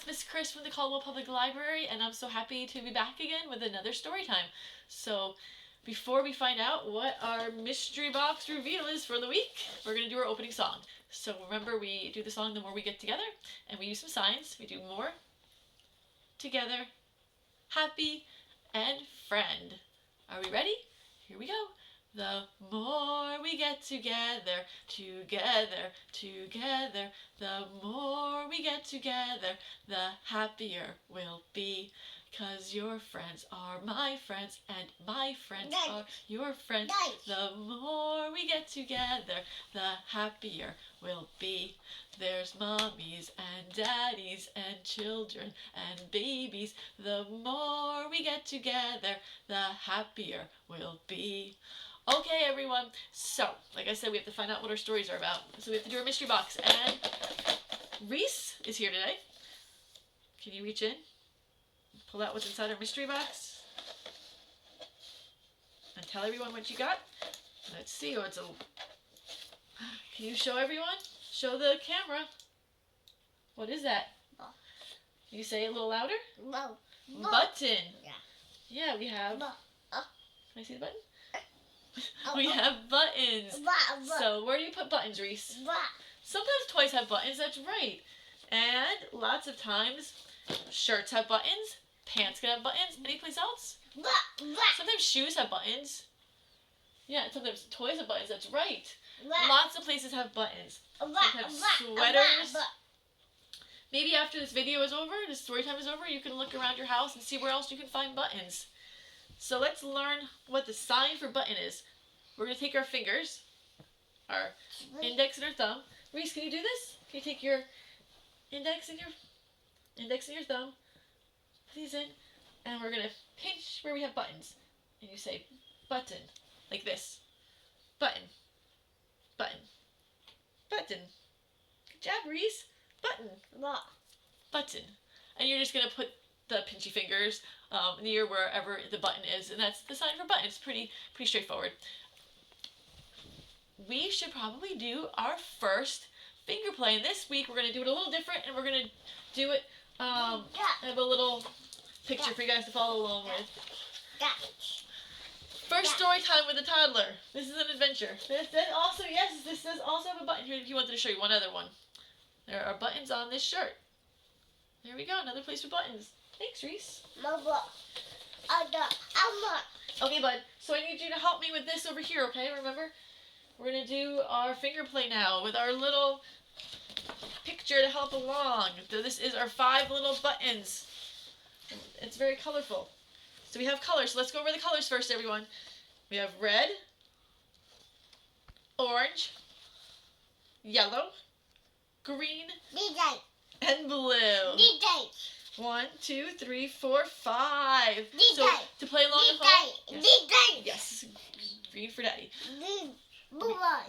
it's Miss Kris from the Caldwell Public Library, and I'm so happy to be back again with another story time. So, before we find out what our mystery box reveal is for the week, we're going to do our opening song. So remember, we do the song the more we get together, and we use some signs. We do more, together, happy, and friend. Are we ready? Here we go. The more we get together, together, together, the more we get together, the happier we'll be. 'Cause your friends are my friends, and my friends are your friends. The more we get together, the happier we'll be. There's mommies and daddies and children and babies. The more we get together, the happier we'll be. Okay, everyone. So, like I said, we have to find out what our stories are about. So we have to do our mystery box. And Rhys is here today. Can you reach in? Pull out what's inside our mystery box. And tell everyone what you got. Let's see what's a... Can you show everyone? Show the camera. What is that? Can you say it a little louder? No. Button. Yeah. Yeah, we have... Can I see the button? We have buttons. So where do you put buttons, Rhys? Sometimes toys have buttons, that's right. And lots of times shirts have buttons, pants can have buttons. Anyplace else? Sometimes shoes have buttons. Yeah, sometimes toys have buttons, that's right. Lots of places have buttons. Sometimes sweaters. Maybe after this video is over, this story time is over, you can look around your house and see where else you can find buttons. So let's learn what the sign for button is. We're going to take our fingers, our index and our thumb. Rhys, can you do this? Can you take your index and your thumb, put these in, and we're going to pinch where we have buttons. And you say button, like this. Button, button, button. Good job, Rhys. Button, button. And you're just going to put the pinchy fingers near wherever the button is, and that's the sign for button. It's pretty straightforward. We should probably do our first finger play, and this week we're going to do it a little different, and we're going to do it, I have a little picture for you guys to follow along with. First story time with a toddler. This is an adventure. This also have a button here if you wanted to show you one other one. There are buttons on this shirt. There we go, another place for buttons. Thanks, Rhys. Okay, bud. So I need you to help me with this over here, okay? Remember? We're going to do our finger play now with our little picture to help along. So this is our 5 little buttons. It's very colorful. So we have colors. So let's go over the colors first, everyone. We have red, orange, yellow, green, and blue. 1, 2, 3, 4, 5. So to play along at home. Yes. Green for Daddy.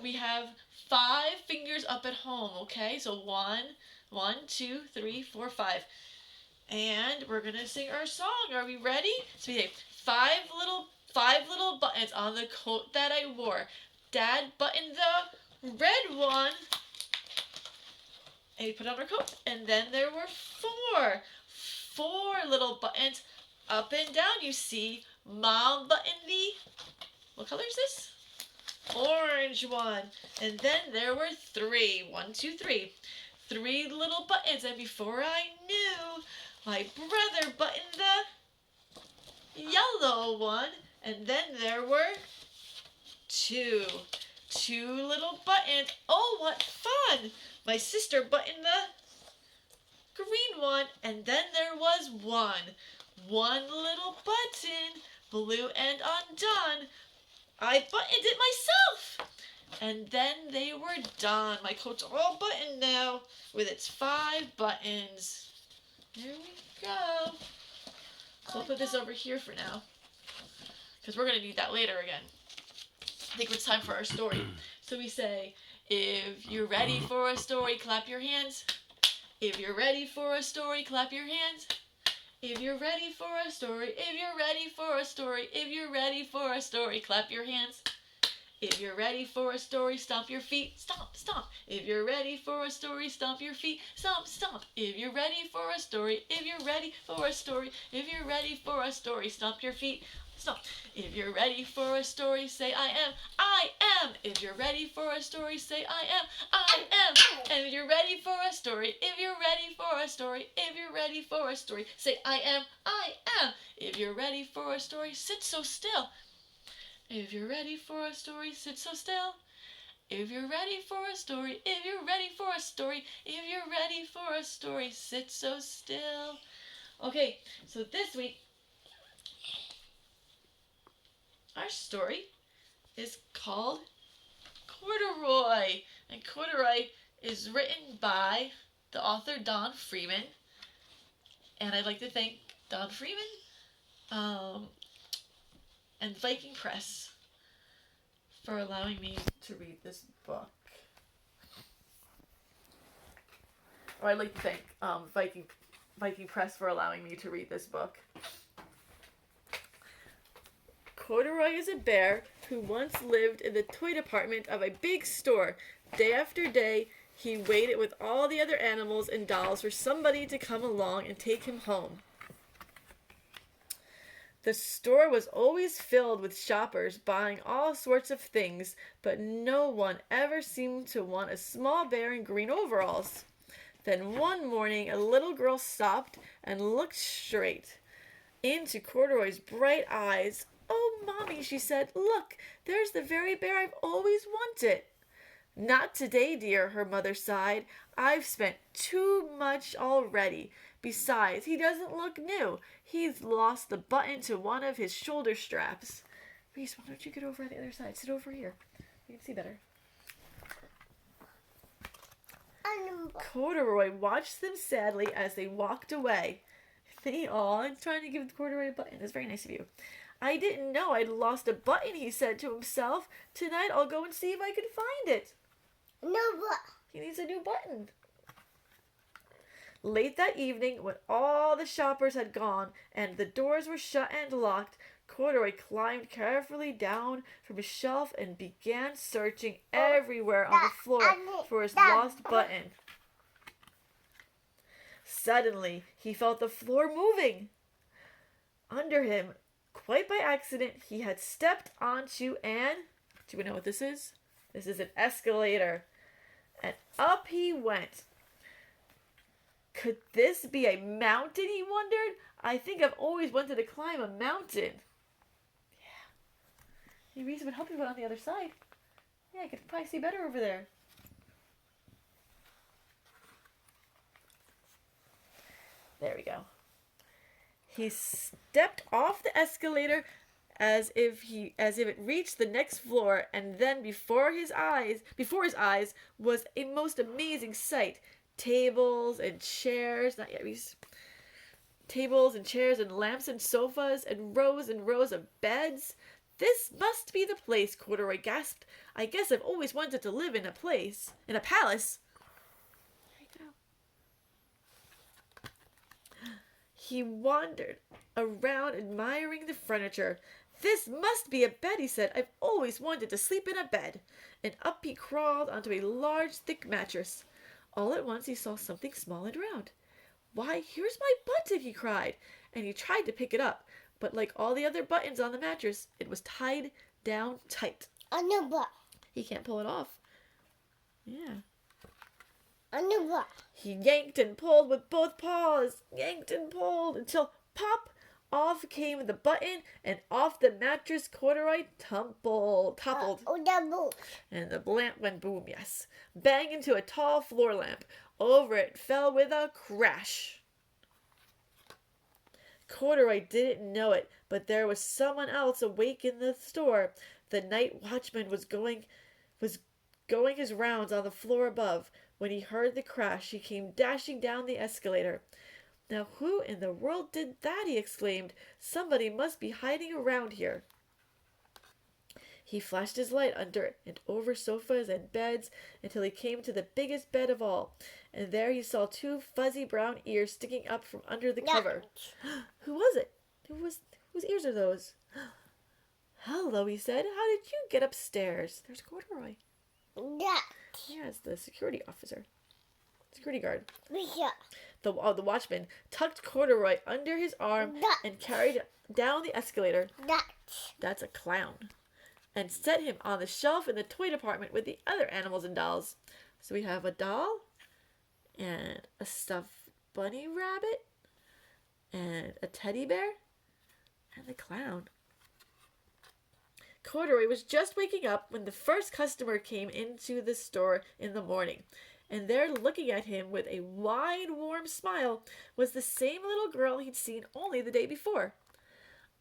We have 5 fingers up at home, okay? So 1, 2, 3, 4, 5. And we're gonna sing our song. Are we ready? So we say 5 little buttons on the coat that I wore. Dad buttoned the red one. And we put on our coat. And then there were 4 little buttons up and down. You see, Mom buttoned the, what color is this? Orange one. And then there were 3. 1, 2, 3. 3 little buttons. And before I knew, my brother buttoned the yellow one. And then there were 2 little buttons. Oh, what fun! My sister buttoned the green one, and then there was one little button, blue and undone. I buttoned it myself, and then they were done. My coat's all buttoned now with its 5 buttons. There we go. So I'll put this over here for now, because we're going to need that later again. I think it's time for our story. So we say, if you're ready for a story, clap your hands. If you're ready for a story, clap your hands. If you're ready for a story, if you're ready for a story, if you're ready for a story, clap your hands. If you're ready for a story, stomp your feet, stomp, stomp. If you're ready for a story, stomp your feet, stomp, stomp. If you're ready for a story, if you're ready for a story, if you're ready for a story, stomp your feet, stomp. If you're ready for a story, say I am, I am. If you're ready for a story, say I am, I am. And if you're ready for a story, if you're ready for a story, if you're ready for a story, say I am, I am. If you're ready for a story, sit so still. If you're ready for a story, sit so still. If you're ready for a story, if you're ready for a story, if you're ready for a story, sit so still. Okay, so this week, our story is called Corduroy. And Corduroy is written by the author Don Freeman. And I'd like to thank Don Freeman and Viking Press for allowing me to read this book. Or I'd like to thank Viking Press for allowing me to read this book. Corduroy is a bear who once lived in the toy department of a big store. Day after day, he waited with all the other animals and dolls for somebody to come along and take him home. The store was always filled with shoppers buying all sorts of things, but no one ever seemed to want a small bear in green overalls. Then one morning, a little girl stopped and looked straight into Corduroy's bright eyes. "Oh, Mommy," she said, "look, there's the very bear I've always wanted." "Not today, dear," her mother sighed. "I've spent too much already. Besides, he doesn't look new. He's lost the button to one of his shoulder straps." "Rhys, why don't you get over on the other side? Sit over here. You can see better." Corduroy watched them sadly as they walked away. I'm trying to give Corduroy a button. It's very nice of you. "I didn't know I'd lost a button," he said to himself. "Tonight I'll go and see if I can find it." He needs a new button. Late that evening, when all the shoppers had gone and the doors were shut and locked, Corduroy climbed carefully down from his shelf and began searching everywhere on the floor for his lost button. Suddenly, he felt the floor moving under him. Quite by accident, he had stepped onto do we know what this is? This is an escalator. And up he went. Could this be a mountain, he wondered? I think I've always wanted to climb a mountain. Yeah. Hey, Rhys, would help you on the other side. Yeah, I could probably see better over there. There we go. He stepped off the escalator as if it reached the next floor, and then before his eyes was a most amazing sight. Tables and chairs, tables and chairs and lamps and sofas and rows of beds. "This must be the place," Corduroy gasped. "I guess I've always wanted to live in a palace." He wandered around admiring the furniture. "This must be a bed," he said. "I've always wanted to sleep in a bed." And up he crawled onto a large, thick mattress. All at once he saw something small and round. "Why, here's my button," he cried, and he tried to pick it up, but like all the other buttons on the mattress, it was tied down tight. He can't pull it off. Yeah. He yanked and pulled with both paws, yanked and pulled, until pop! Off came the button, and off the mattress Corduroy toppled. And the lamp went boom, yes. Bang into a tall floor lamp. Over it fell with a crash. Corduroy didn't know it, but there was someone else awake in the store. The night watchman was going his rounds on the floor above. When he heard the crash, he came dashing down the escalator. "Now who in the world did that?" he exclaimed. "Somebody must be hiding around here." He flashed his light under and over sofas and beds until he came to the biggest bed of all, and there he saw two fuzzy brown ears sticking up from under the cover. Who was it? Whose ears are those? Hello, he said. How did you get upstairs? There's Corduroy. That. Yeah, it's the security officer. Security guard. Yeah. The watchman tucked Corduroy under his arm and carried down the escalator. That's a clown. And set him on the shelf in the toy department with the other animals and dolls. So we have a doll and a stuffed bunny rabbit and a teddy bear and a clown. Corduroy was just waking up when the first customer came into the store in the morning. And there, looking at him with a wide, warm smile, was the same little girl he'd seen only the day before.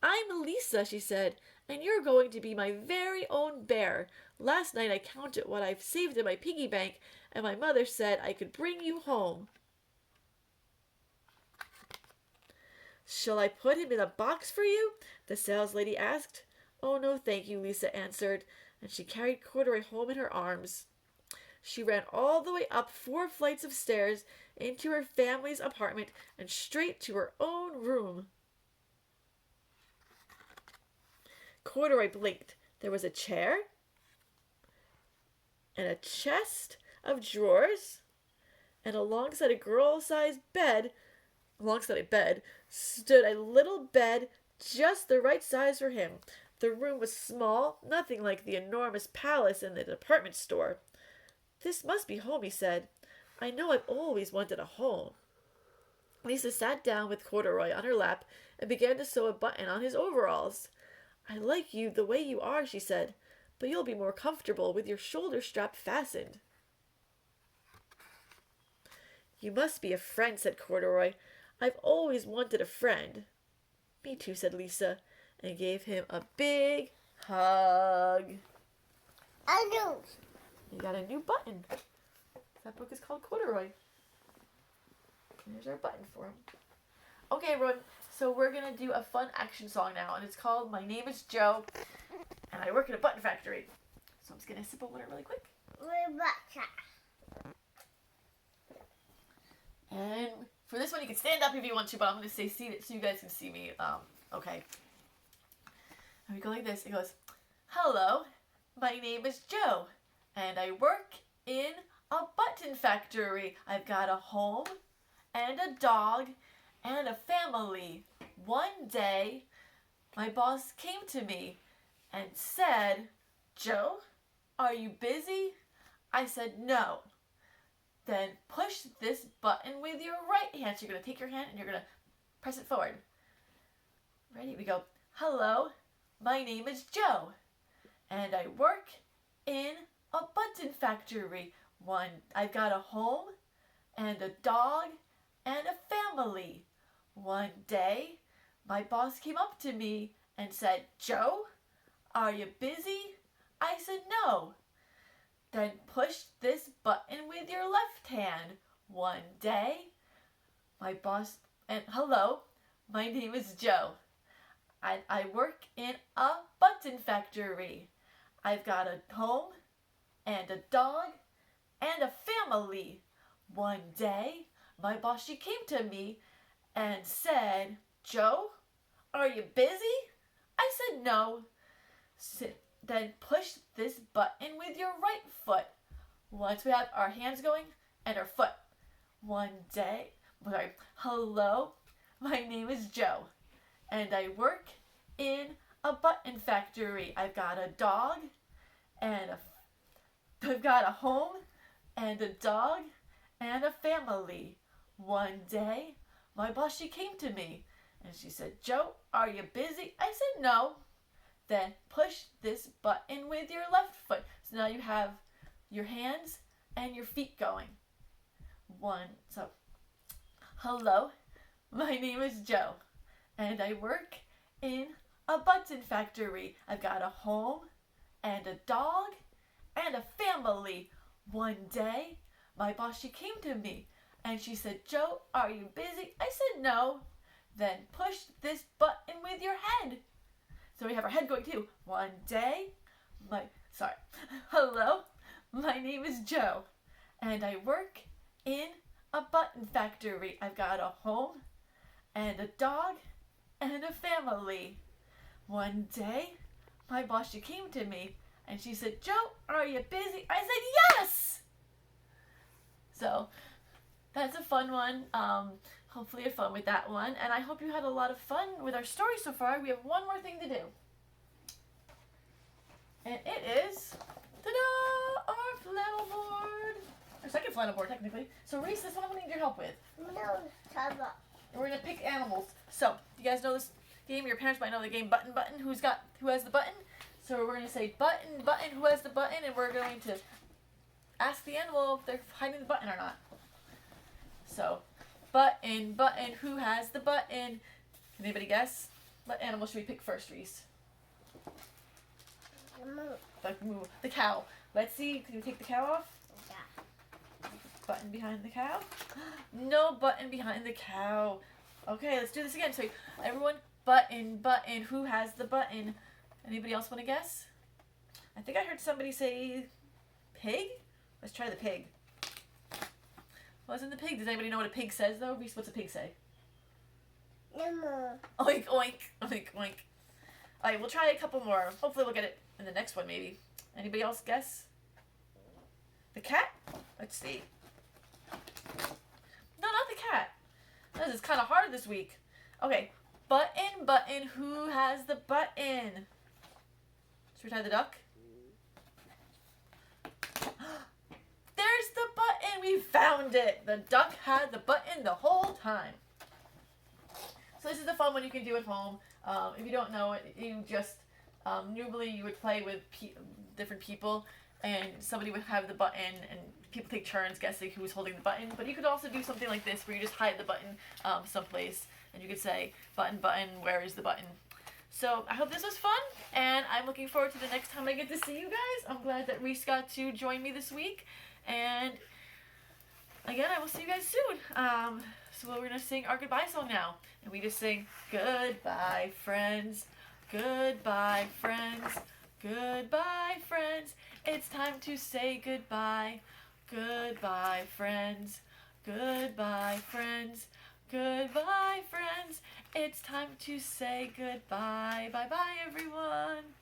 "I'm Lisa," she said, "and you're going to be my very own bear. Last night I counted what I've saved in my piggy bank, and my mother said I could bring you home." "Shall I put him in a box for you?" the saleslady asked. "Oh, no, thank you," Lisa answered, and she carried Corduroy home in her arms. She ran all the way up 4 flights of stairs into her family's apartment and straight to her own room. Corduroy blinked. There was a chair and a chest of drawers, and alongside a bed stood a little bed just the right size for him. The room was small, nothing like the enormous palace in the department store. "This must be home," he said. "I know I've always wanted a home." Lisa sat down with Corduroy on her lap and began to sew a button on his overalls. "I like you the way you are," she said, "but you'll be more comfortable with your shoulder strap fastened." "You must be a friend," said Corduroy. "I've always wanted a friend." "Me too," said Lisa, and gave him a big hug. I know. You got a new button. That book is called Corduroy. There's our button for him. Okay, everyone. So we're going to do a fun action song now, and it's called "My Name is Joe, and I Work in a Button Factory." So I'm just going to sip of water really quick. And for this one, you can stand up if you want to, but I'm going to say seated so you guys can see me. Okay. And we go like this. It goes, "Hello, my name is Joe, and I work in a button factory. I've got a home and a dog and a family. One day, my boss came to me and said, 'Joe, are you busy?' I said, 'No.' Then push this button with your right hand." So you're going to take your hand and you're going to press it forward. Ready? We go, "Hello, my name is Joe, and I work in a button factory. I've got a home and a dog and a family. One day, my boss came up to me and said, 'Joe, are you busy?' I said, 'No.' Then push this button with your left hand. One day, hello, my name is Joe, and I work in a button factory. I've got a home and a dog and a family. One day, my boss, she came to me and said, 'Joe, are you busy?' I said, 'No.' Then push this button with your right foot." Once we have our hands going and our foot. "Hello, my name is Joe, and I work in a button factory. I've got a dog and I've got a home and a dog and a family. One day, my boss, she came to me and she said, 'Joe, are you busy?' I said, 'No.' Then push this button with your left foot." So now you have your hands and your feet going. "Hello, my name is Joe, and I work in a button factory. I've got a home and a dog and a family. One day, my boss, she came to me and she said, 'Joe, are you busy?' I said, 'No.' Then push this button with your head." So we have our head going too. "Hello, my name is Joe, and I work in a button factory. I've got a home and a dog and a family. One day, my boss, she came to me and she said, Joe, are you busy? I said, yes! So, that's a fun one. Hopefully you had fun with that one. And I hope you had a lot of fun with our story so far. We have one more thing to do. And it is, ta-da, our flannel board. Our second flannel board, technically. So, Rhys, this one I'm going to need your help with. No, Taba. We're going to pick animals. So, you guys know this game? Your parents might know the game Button Button. Who has the button? So, we're going to say Button Button, who has the button? And we're going to ask the animal if they're hiding the button or not. So, Button Button, who has the button? Can anybody guess? What animal should we pick first, Rhys? The cow. Let's see. Can we take the cow off? Yeah. Button behind the cow? No button behind the cow. Okay, let's do this again. So, everyone, Button Button, who has the button? Anybody else want to guess? I think I heard somebody say pig? Let's try the pig. Wasn't the pig? Does anybody know what a pig says, though? Rhys, what's a pig say? No. Oink, oink, oink, oink. All right, we'll try a couple more. Hopefully we'll get it in the next one, maybe. Anybody else guess? The cat? Let's see. No, not the cat. This is kind of hard this week. Okay, Button Button, who has the button? Should we try the duck? There's the button! We found it! The duck had the button the whole time. So this is the fun one you can do at home. If you don't know it, you just, normally you would play with different people and somebody would have the button and people take turns guessing who's holding the button. But you could also do something like this where you just hide the button someplace and you could say, Button Button, where is the button? So I hope this was fun and I'm looking forward to the next time I get to see you guys. I'm glad that Rhys got to join me this week. And again, I will see you guys soon. So we're going to sing our goodbye song now. And we just sing, goodbye, friends. Goodbye, friends. Goodbye, friends. It's time to say goodbye. Goodbye, friends. Goodbye, friends. Goodbye, friends. It's time to say goodbye. Bye-bye, everyone.